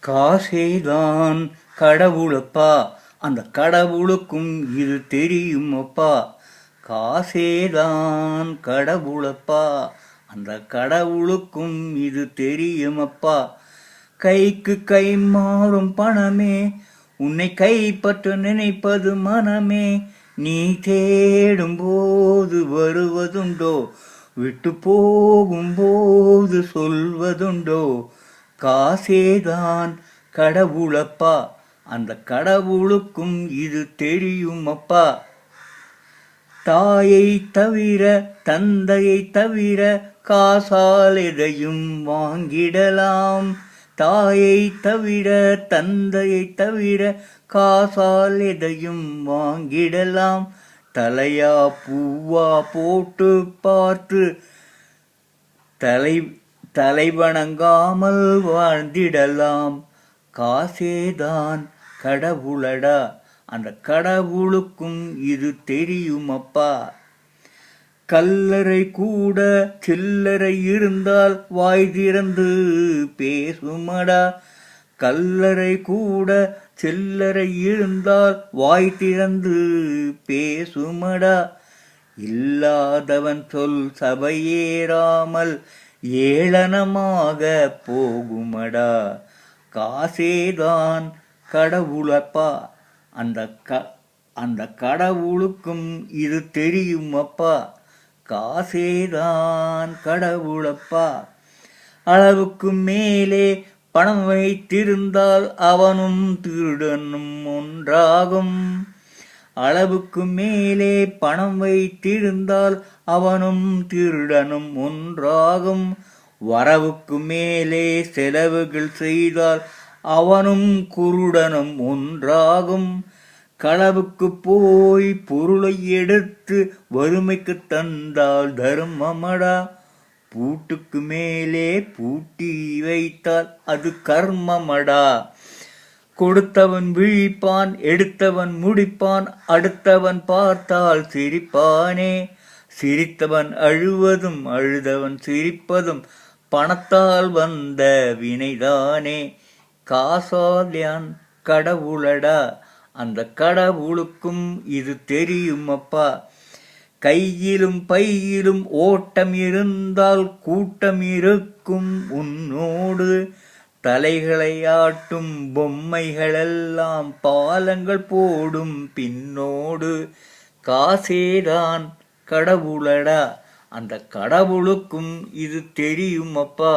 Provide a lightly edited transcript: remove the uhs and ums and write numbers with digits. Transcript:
காசேதான் கடவுளப்பா, அந்த கடவுளுக்கும் இது தெரியுமப்பா. காசேதான் கடவுளப்பா, அந்த கடவுளுக்கும் இது தெரியுமப்பா. கைக்கு கை மாறும் பணமே, உன்னை கைப்பற்ற நினைப்பது மனமே. நீ தேடும் போது வருவதுண்டோ, விட்டு போகும்போது சொல்வதுண்டோ. காசேதான் கடவுளப்பா, அந்த கடவுளுக்கும் இது தெரியுமப்பா. தாயை தவிர தந்தையை தவிர காசால் எதையும் வாங்கிடலாம். தாயை தவிர தந்தையை தவிர காசால் எதையும் வாங்கிடலாம். தலையா பூவா போட்டு பார்த்து தலை வணங்காமல் வாழ்ந்திடலாம். காசேதான் கடவுளடா, அந்த கடவுளுக்கும் இது தெரியுமப்பா. கல்லறை கூட சில்லறை இருந்தால் வாய் திறந்து பேசுமடா. கல்லறை கூட சில்லறை இருந்தால் வாய் திறந்து பேசுமடா. இல்லாதவன் சொல் சபையேறாமல் ஏளனமாக போகுமடா. காசேதான் கடவுளப்பா, அந்த கடவுளுக்கும் இது தெரியுமப்பா. காசேதான் கடவுளப்பா. அளவுக்கு மேலே பணம் வைத்திருந்தால் அவனும் திருடனும் ஒன்றாகும். அளவுக்கு மேலே பணம் வைத்திருந்தால் அவனும் திருடனும் ஒன்றாகும். வரவுக்கு மேலே செலவுகள் செய்தால் அவனும் குருடனும் ஒன்றாகும். களவுக்கு போய் பொருளை எடுத்து வறுமைக்கு தந்தால் தர்மமடா. பூட்டுக்கு மேலே பூட்டி வைத்தால் அது கர்மமடா. கொடுத்தவன் விழிப்பான், எடுத்தவன் முடிப்பான், அடுத்தவன் பார்த்தால் சிரிப்பானே. சிரித்தவன் அழுவதும் அழுதவன் சிரிப்பதும் பணத்தால் வந்த வினைதானே. காசால்யான் கடவுளடா, அந்த கடவுளுக்கும் இது தெரியுமப்பா. கையிலும் பையிலும் ஓட்டம் இருந்தால் கூட்டம் இருக்கும் உன்னோடு. தலைகளை ஆட்டும் பொம்மைகளெல்லாம் பாலங்கள் போடும் பின்னோடு. காசேதான் கடவுளடா, அந்த கடவுளுக்கும் இது தெரியுமப்பா.